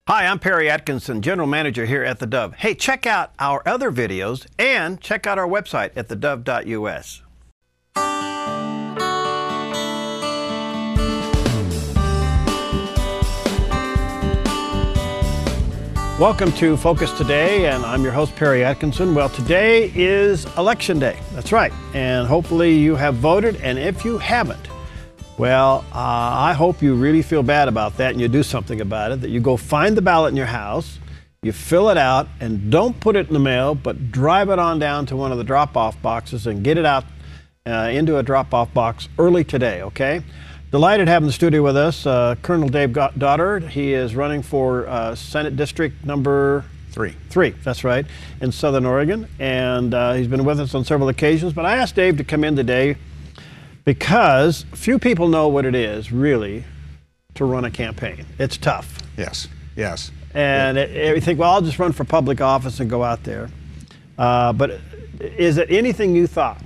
Hi, I'm Perry Atkinson, General Manager here at theDove. Hey, check out our other videos and check out our website at theDove.us. Welcome to Focus Today, and I'm your host, Perry Atkinson. Well, today is Election Day. That's right. And hopefully you have voted, and if you haven't, well, I hope you really feel bad about that and you do something about it, that you go find the ballot in your house, you fill it out, and don't put it in the mail, but drive it on down to one of the drop-off boxes and get it out into a drop-off box early today, okay? Delighted to have in the studio with us Colonel Dave Dotterrer. He is running for Senate District number 3, that's right, in Southern Oregon, and he's been with us on several occasions, but I asked Dave to come in today because few people know what it is, really, to run a campaign. It's tough. Yes. And you think, well, I'll just run for public office and go out there. But is it anything you thought?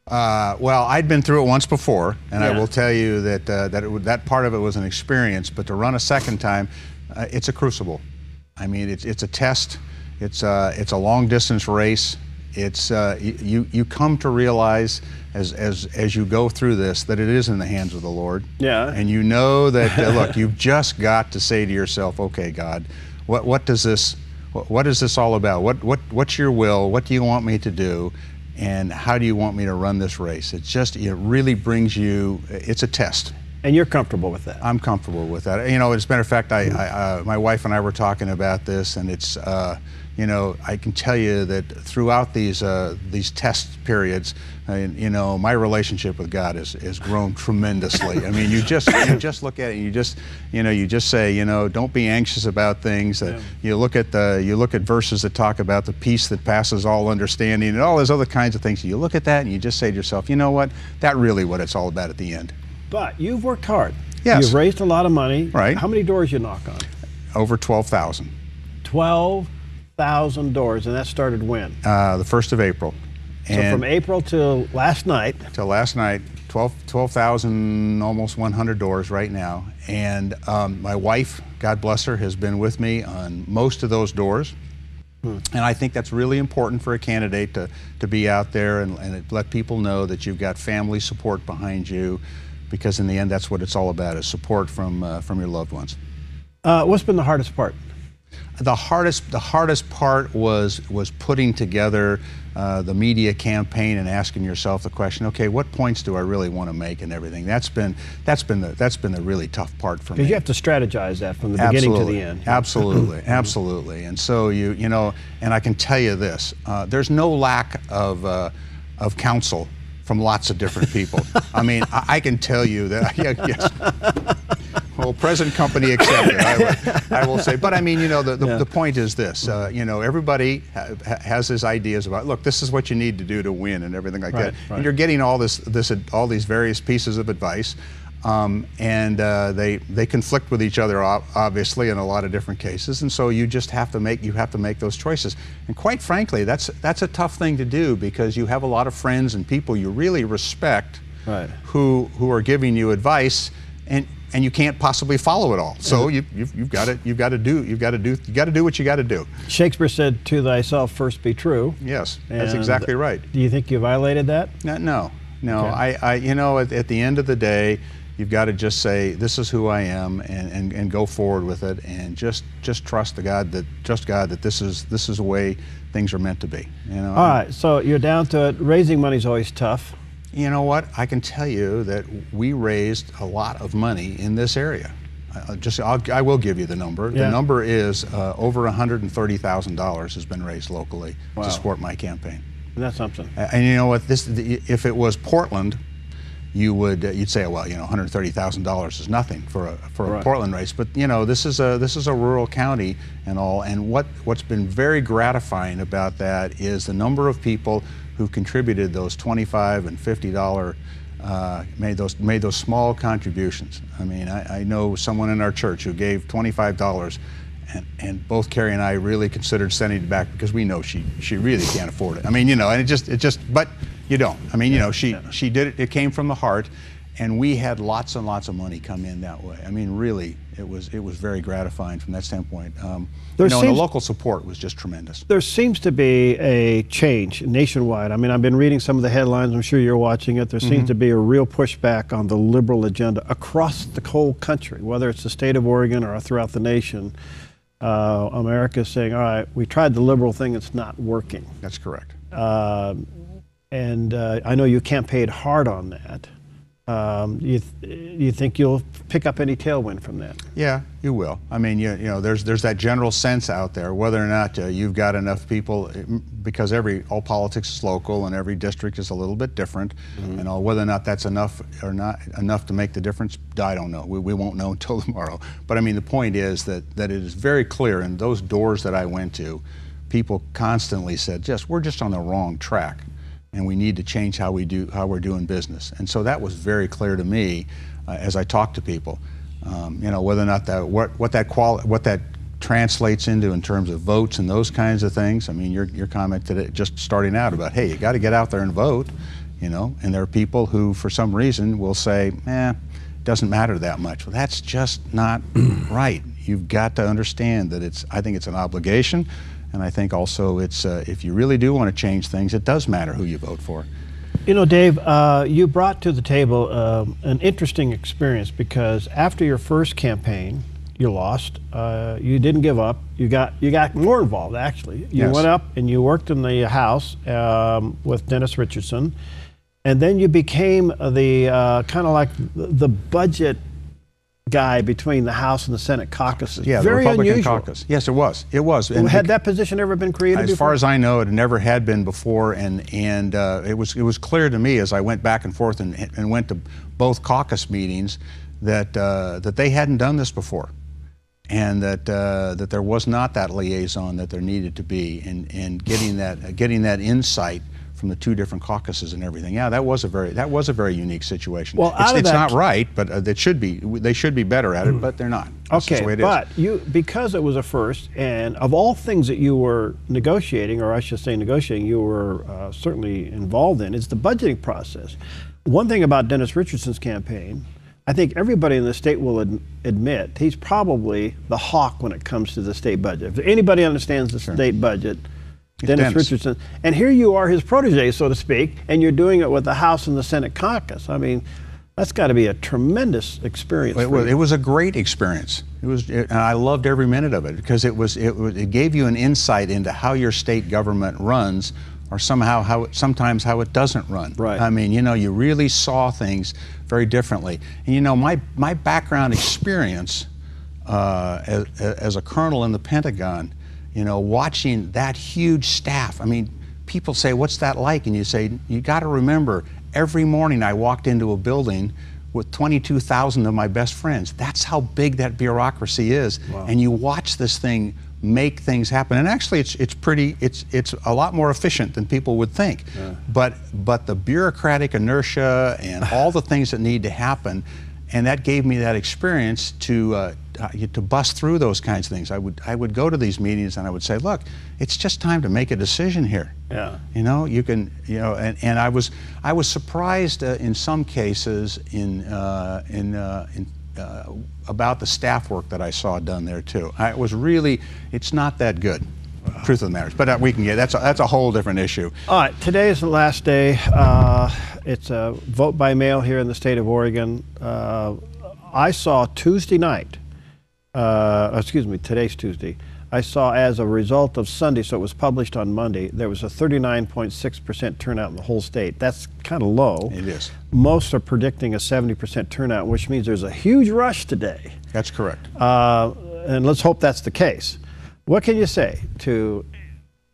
Well, I'd been through it once before, and Yeah. I will tell you that that part of it was an experience, but to run a second time, it's a crucible. I mean, it's a test. It's a long-distance race. It's you come to realize as you go through this that it is in the hands of the Lord. Yeah. And you know that look, you've just got to say to yourself, okay, God, what is this all about? What's your will? What do you want me to do? And how do you want me to run this race? It really brings you. It's a test. And you're comfortable with that? I'm comfortable with that. You know, as a matter of fact, my wife and I were talking about this, and it's. You know, I can tell you that throughout these test periods, you know, my relationship with God has grown tremendously. I mean, you just look at it, and you just say, you know, don't be anxious about things. Yeah. You look at verses that talk about the peace that passes all understanding, and all those other kinds of things. You look at that, and you just say to yourself, you know what? That's really what it's all about at the end. But you've worked hard. Yes. You've raised a lot of money. Right. How many doors you knock on? Over 12,000. 12,000 doors, and that started when? The 1st of April. So from April till last night. 12,000, almost 100 doors right now. And my wife, God bless her, has been with me on most of those doors. And I think that's really important for a candidate to be out there and let people know that you've got family support behind you, because in the end, that's what it's all about, is support from your loved ones. What's been the hardest part? The hardest part was putting together the media campaign and asking yourself the question, okay, what points do I really want to make and everything. That's been the really tough part for me. Because you have to strategize that from the beginning to the end. Absolutely, absolutely. And so you know, and I can tell you this: there's no lack of counsel from lots of different people. I mean, I can tell you that. Yes. Well, present company accepted, I will say. But I mean, you know, the point is this: you know, everybody has his ideas about, look, this is what you need to do to win and everything like that. Right. And you're getting all these various pieces of advice, and they conflict with each other, obviously, in a lot of different cases. And so you just have to make those choices. And quite frankly, that's a tough thing to do, because you have a lot of friends and people you really respect, right, who are giving you advice, and you can't possibly follow it all. So you've got to do what you got to do. Shakespeare said, "To thyself first be true." Yes, that's exactly right. Do you think you violated that? No. Okay. You know, at the end of the day, you've got to just say, this is who I am, and go forward with it, and just trust God that this is the way things are meant to be. You know. All right. So you're down to it. Raising money is always tough. You know what? I can tell you that we raised a lot of money in this area. I will give you the number. Yeah. The number is over $130,000 has been raised locally Wow. to support my campaign. That's something. And you know what? If it was Portland, you'd say, well, you know, $130,000 is nothing for Right. a Portland race. But you know, this is a rural county and all. And what's been very gratifying about that is the number of people who contributed those $25 and $50, made those small contributions. I mean, I know someone in our church who gave $25, and both Carrie and I really considered sending it back, because we know she really can't afford it. I mean, you know, and it just, but you don't. I mean, you know, she did it. It came from the heart, and we had lots and lots of money come in that way. I mean, really, it was very gratifying from that standpoint. And There the seems- local support was just tremendous. There seems to be a change nationwide. I mean, I've been reading some of the headlines. I'm sure you're watching it. There seems to be a real pushback on the liberal agenda across the whole country, whether it's the state of Oregon or throughout the nation. America's saying, all right, we tried the liberal thing, it's not working. That's correct. And I know you campaigned hard on that. You think you'll pick up any tailwind from that? Yeah, you will. I mean, you know, there's that general sense out there, whether or not you've got enough people, because all politics is local and every district is a little bit different, and whether or not that's enough or not enough to make the difference, I don't know. We won't know until tomorrow. But I mean, the point is that it is very clear in those doors that I went to, people constantly said, we're just on the wrong track, and we need to change how we're doing business. And so that was very clear to me as I talked to people. You know, whether or not what that translates into in terms of votes and those kinds of things. I mean, your comment today, just starting out about, hey, you got to get out there and vote, you know. And there are people who, for some reason, will say, it doesn't matter that much. Well, that's just not right. You've got to understand that I think it's an obligation. And I think also it's, if you really do want to change things, it does matter who you vote for. You know, Dave, you brought to the table an interesting experience, because after your first campaign, you lost. You didn't give up. You got more involved, actually. You went up and you worked in the House with Dennis Richardson, and then you became the kind of like the budget guy between the House and the Senate caucuses. Yeah, very the Republican unusual. caucus. Yes, it was. It was. And had that position ever been created before? As far as I know, it never had been before, and it was clear to me as I went back and forth and went to both caucus meetings that they hadn't done this before, and that there was not that liaison that there needed to be, and getting that insight from the two different caucuses and everything. Yeah, that was a very unique situation. Well, it's not right, but they should be better at it, but they're not. That's just the way it is. But because it was a first, and of all things that you were negotiating, or I should say negotiating, you were certainly involved in, is the budgeting process. One thing about Dennis Richardson's campaign, I think everybody in the state will admit, he's probably the hawk when it comes to the state budget. If anybody understands the state budget, Dennis Richardson. And here you are, his protege, so to speak, and you're doing it with the House and the Senate caucus. I mean, that's got to be a tremendous experience. It was a great experience. And I loved every minute of it, because it gave you an insight into how your state government runs, or sometimes how it doesn't run. Right. I mean, you know, you really saw things very differently. And you know, my background experience as a colonel in the Pentagon, you know, watching that huge staff. I mean, people say, what's that like? And you say, you got to remember, every morning I walked into a building with 22,000 of my best friends. That's how big that bureaucracy is. Wow. And you watch this thing make things happen. And actually, it's a lot more efficient than people would think. Yeah. But the bureaucratic inertia and all the things that need to happen, and that gave me that experience to bust through those kinds of things. I would go to these meetings and I would say, look, it's just time to make a decision here. Yeah. You know, you can, you know, and I was surprised in some cases about the staff work that I saw done there too. It's not that good. Truth of the matter, but we can get that's a whole different issue. All right, today is the last day. It's a vote by mail here in the state of Oregon. I saw Tuesday night. Today's Tuesday. I saw, as a result of Sunday, so it was published on Monday, there was a 39.6% turnout in the whole state. That's kind of low. It is. Most are predicting a 70% turnout, which means there's a huge rush today. That's correct. And let's hope that's the case. What can you say to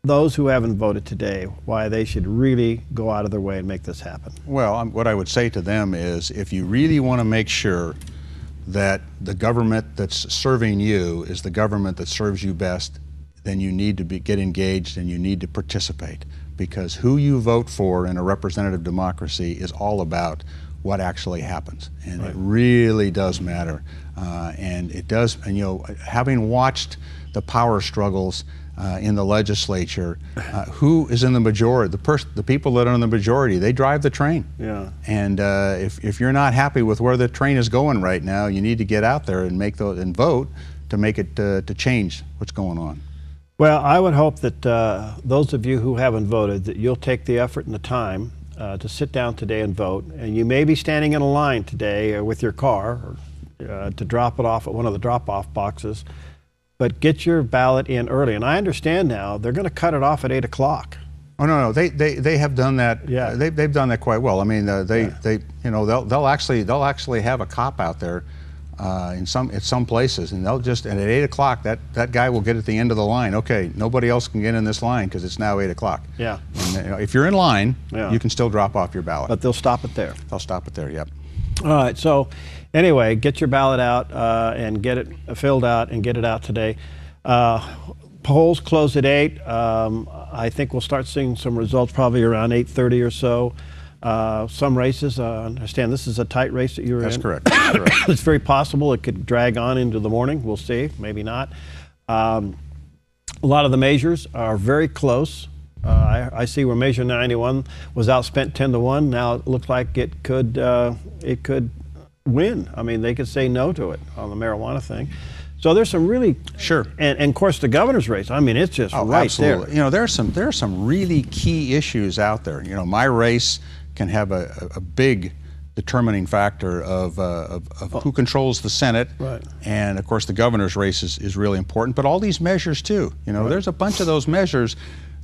those who haven't voted today, why they should really go out of their way and make this happen? Well, what I would say to them is, if you really want to make sure that the government that's serving you is the government that serves you best, then you need to get engaged and you need to participate, because who you vote for in a representative democracy is all about what actually happens, and It really does matter. And it does, and you know, having watched the power struggles in the legislature. Who is in the majority? The people that are in the majority, they drive the train. Yeah. And if you're not happy with where the train is going right now, you need to get out there and make those and vote to make it to change what's going on. Well, I would hope that those of you who haven't voted, that you'll take the effort and the time to sit down today and vote. And you may be standing in a line today with your car to drop it off at one of the drop-off boxes, but get your ballot in early. And I understand now they're going to cut it off at 8 o'clock. Oh no, they have done that. Yeah, they've done that quite well. I mean, they you know they'll actually have a cop out there at some places, and they'll just, and at 8 o'clock that guy will get at the end of the line. Okay, nobody else can get in this line because it's now 8 o'clock. Yeah. And, you know, if you're in line, you can still drop off your ballot. But they'll stop it there. They'll stop it there. Yep. All right. So anyway, get your ballot out and get it filled out and get it out today. Polls close at 8. I think we'll start seeing some results probably around 8:30 or so. Some races, I understand this is a tight race that you're in. That's correct. That's correct. It's very possible it could drag on into the morning. We'll see, maybe not. A lot of the measures are very close. I see where Measure 91 was outspent 10-1. Now it looks like it could win. I mean, they could say no to it on the marijuana thing. So there's some really and of course the governor's race. I mean, it's just right absolutely. there. You know, there are some really key issues out there. You know, my race can have a big determining factor of who controls the Senate, right. And of course the governor's race is really important. But all these measures too. You know, there's a bunch of those measures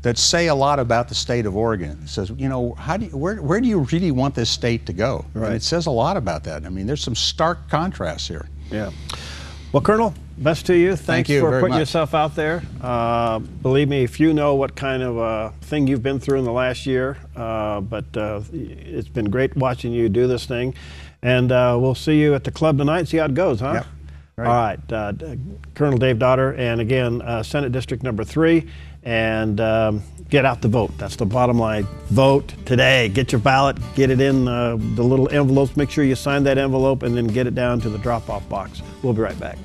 that say a lot about the state of Oregon. It says, you know, where do you really want this state to go? Right. And it says a lot about that. I mean, there's some stark contrasts here. Yeah. Well, Colonel, best to you. Thank Thanks you for very putting much. yourself out there. Believe me, if you know what kind of thing you've been through in the last year, but it's been great watching you do this thing. And we'll see you at the club tonight and see how it goes, huh? Yep. Right. All right. Colonel Dave Dotterrer, and again, Senate District number 3, and get out the vote. That's the bottom line. Vote today. Get your ballot, get it in the little envelopes. Make sure you sign that envelope and then get it down to the drop-off box. We'll be right back.